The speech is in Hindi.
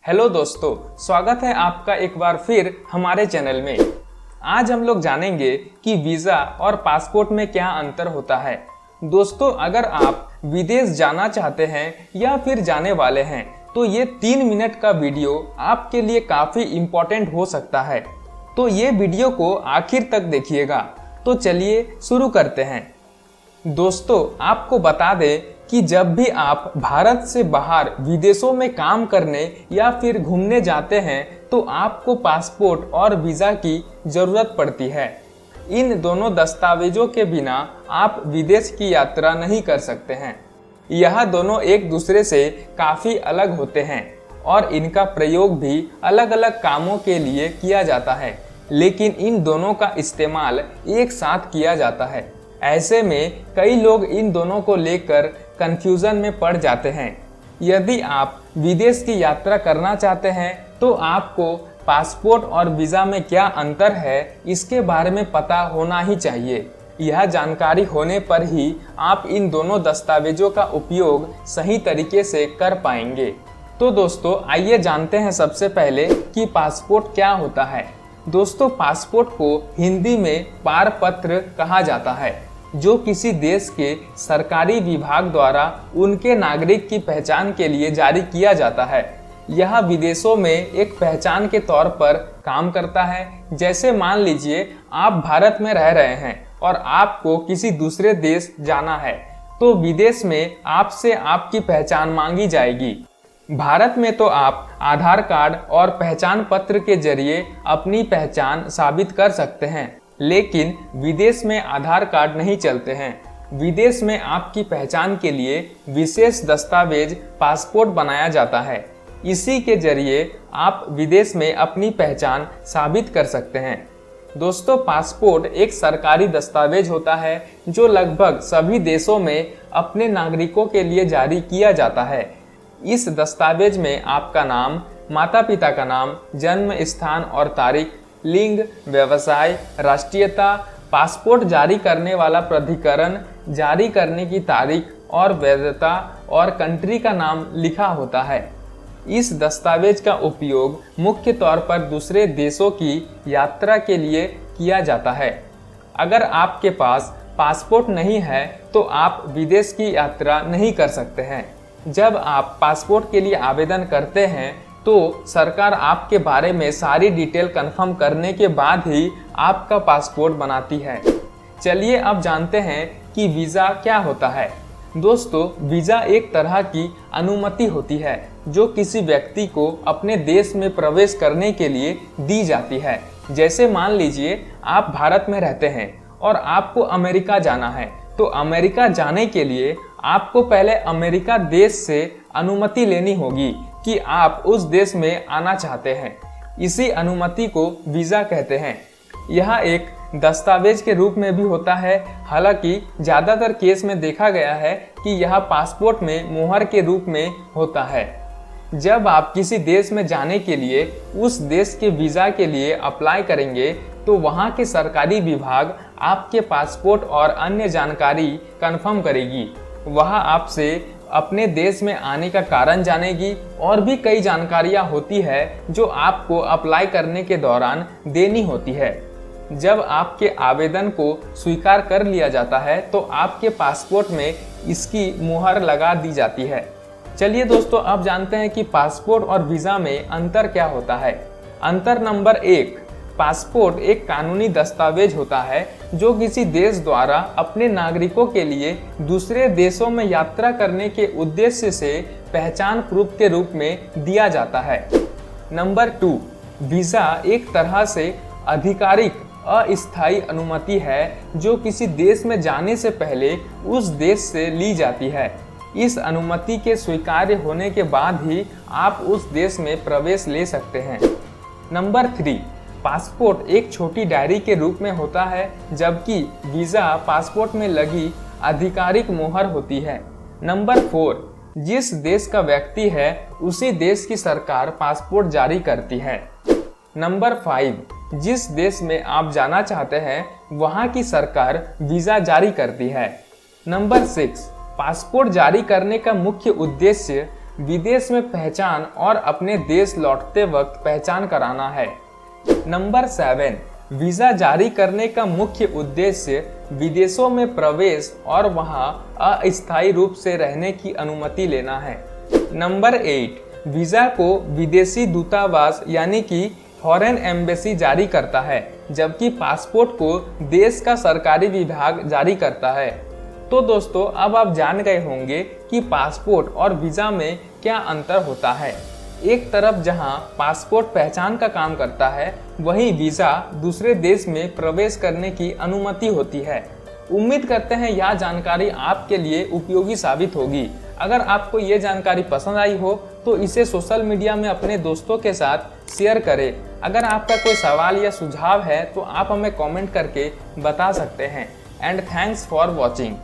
हेलो दोस्तों, स्वागत है आपका एक बार फिर हमारे चैनल में। आज हम लोग जानेंगे कि वीज़ा और पासपोर्ट में क्या अंतर होता है। दोस्तों, अगर आप विदेश जाना चाहते हैं या फिर जाने वाले हैं तो ये 3 मिनट का वीडियो आपके लिए काफ़ी इम्पोर्टेंट हो सकता है। तो ये वीडियो को आखिर तक देखिएगा। तो चलिए शुरू करते हैं। दोस्तों, आपको बता दें कि जब भी आप भारत से बाहर विदेशों में काम करने या फिर घूमने जाते हैं तो आपको पासपोर्ट और वीज़ा की ज़रूरत पड़ती है। इन दोनों दस्तावेजों के बिना आप विदेश की यात्रा नहीं कर सकते हैं। यह दोनों एक दूसरे से काफ़ी अलग होते हैं और इनका प्रयोग भी अलग अलग कामों के लिए किया जाता है, लेकिन इन दोनों का इस्तेमाल एक साथ किया जाता है। ऐसे में कई लोग इन दोनों को लेकर कंफ्यूजन में पड़ जाते हैं। यदि आप विदेश की यात्रा करना चाहते हैं तो आपको पासपोर्ट और वीज़ा में क्या अंतर है इसके बारे में पता होना ही चाहिए। यह जानकारी होने पर ही आप इन दोनों दस्तावेजों का उपयोग सही तरीके से कर पाएंगे। तो दोस्तों, आइए जानते हैं सबसे पहले कि पासपोर्ट क्या होता है। दोस्तों, पासपोर्ट को हिंदी में पारपत्र कहा जाता है, जो किसी देश के सरकारी विभाग द्वारा उनके नागरिक की पहचान के लिए जारी किया जाता है। यह विदेशों में एक पहचान के तौर पर काम करता है। जैसे मान लीजिए आप भारत में रह रहे हैं और आपको किसी दूसरे देश जाना है, तो विदेश में आपसे आपकी पहचान मांगी जाएगी। भारत में तो आप आधार कार्ड और पहचान पत्र के जरिए अपनी पहचान साबित कर सकते हैं, लेकिन विदेश में आधार कार्ड नहीं चलते हैं। विदेश में आपकी पहचान के लिए विशेष दस्तावेज पासपोर्ट बनाया जाता है। इसी के जरिए आप विदेश में अपनी पहचान साबित कर सकते हैं। दोस्तों, पासपोर्ट एक सरकारी दस्तावेज होता है जो लगभग सभी देशों में अपने नागरिकों के लिए जारी किया जाता है। इस दस्तावेज में आपका नाम, माता पिता का नाम, जन्म स्थान और तारीख, लिंग, व्यवसाय, राष्ट्रीयता, पासपोर्ट जारी करने वाला प्राधिकरण, जारी करने की तारीख और वैधता और कंट्री का नाम लिखा होता है। इस दस्तावेज का उपयोग मुख्य तौर पर दूसरे देशों की यात्रा के लिए किया जाता है। अगर आपके पास पासपोर्ट नहीं है तो आप विदेश की यात्रा नहीं कर सकते हैं। जब आप पासपोर्ट के लिए आवेदन करते हैं तो सरकार आपके बारे में सारी डिटेल कंफर्म करने के बाद ही आपका पासपोर्ट बनाती है। चलिए अब जानते हैं कि वीज़ा क्या होता है। दोस्तों, वीज़ा एक तरह की अनुमति होती है जो किसी व्यक्ति को अपने देश में प्रवेश करने के लिए दी जाती है। जैसे मान लीजिए आप भारत में रहते हैं और आपको अमेरिका जाना है, तो अमेरिका जाने के लिए आपको पहले अमेरिका देश से अनुमति लेनी होगी कि आप उस देश में आना चाहते हैं। इसी अनुमति को वीज़ा कहते हैं। यह एक दस्तावेज के रूप में भी होता है। हालांकि ज़्यादातर केस में देखा गया है कि यह पासपोर्ट में मोहर के रूप में होता है। जब आप किसी देश में जाने के लिए उस देश के वीज़ा के लिए अप्लाई करेंगे तो वहाँ के सरकारी विभाग आपके पासपोर्ट और अन्य जानकारी कंफर्म करेगी। वह आपसे अपने देश में आने का कारण जानेगी और भी कई जानकारियां होती है जो आपको अप्लाई करने के दौरान देनी होती है। जब आपके आवेदन को स्वीकार कर लिया जाता है तो आपके पासपोर्ट में इसकी मुहर लगा दी जाती है। चलिए दोस्तों, अब जानते हैं कि पासपोर्ट और वीज़ा में अंतर क्या होता है। अंतर नंबर 1, पासपोर्ट एक कानूनी दस्तावेज होता है जो किसी देश द्वारा अपने नागरिकों के लिए दूसरे देशों में यात्रा करने के उद्देश्य से पहचान प्रूफ के रूप में दिया जाता है। नंबर 2, वीज़ा एक तरह से आधिकारिक अस्थायी अनुमति है जो किसी देश में जाने से पहले उस देश से ली जाती है। इस अनुमति के स्वीकार्य होने के बाद ही आप उस देश में प्रवेश ले सकते हैं। नंबर 3, पासपोर्ट एक छोटी डायरी के रूप में होता है, जबकि वीज़ा पासपोर्ट में लगी आधिकारिक मोहर होती है। नंबर 4, जिस देश का व्यक्ति है उसी देश की सरकार पासपोर्ट जारी करती है। नंबर 5, जिस देश में आप जाना चाहते हैं वहाँ की सरकार वीज़ा जारी करती है। नंबर 6, पासपोर्ट जारी करने का मुख्य उद्देश्य विदेश में पहचान और अपने देश लौटते वक्त पहचान कराना है। नंबर 7, वीजा जारी करने का मुख्य उद्देश्य विदेशों में प्रवेश और वहां अस्थायी रूप से रहने की अनुमति लेना है। नंबर 8, वीजा को विदेशी दूतावास यानी कि फॉरेन एम्बेसी जारी करता है, जबकि पासपोर्ट को देश का सरकारी विभाग जारी करता है। तो दोस्तों, अब आप जान गए होंगे कि पासपोर्ट और वीजा में क्या अंतर होता है। एक तरफ जहां पासपोर्ट पहचान का काम करता है, वहीं वीजा दूसरे देश में प्रवेश करने की अनुमति होती है। उम्मीद करते हैं यह जानकारी आपके लिए उपयोगी साबित होगी। अगर आपको ये जानकारी पसंद आई हो तो इसे सोशल मीडिया में अपने दोस्तों के साथ शेयर करें। अगर आपका कोई सवाल या सुझाव है तो आप हमें कमेंट करके बता सकते हैं। And thanks for watching.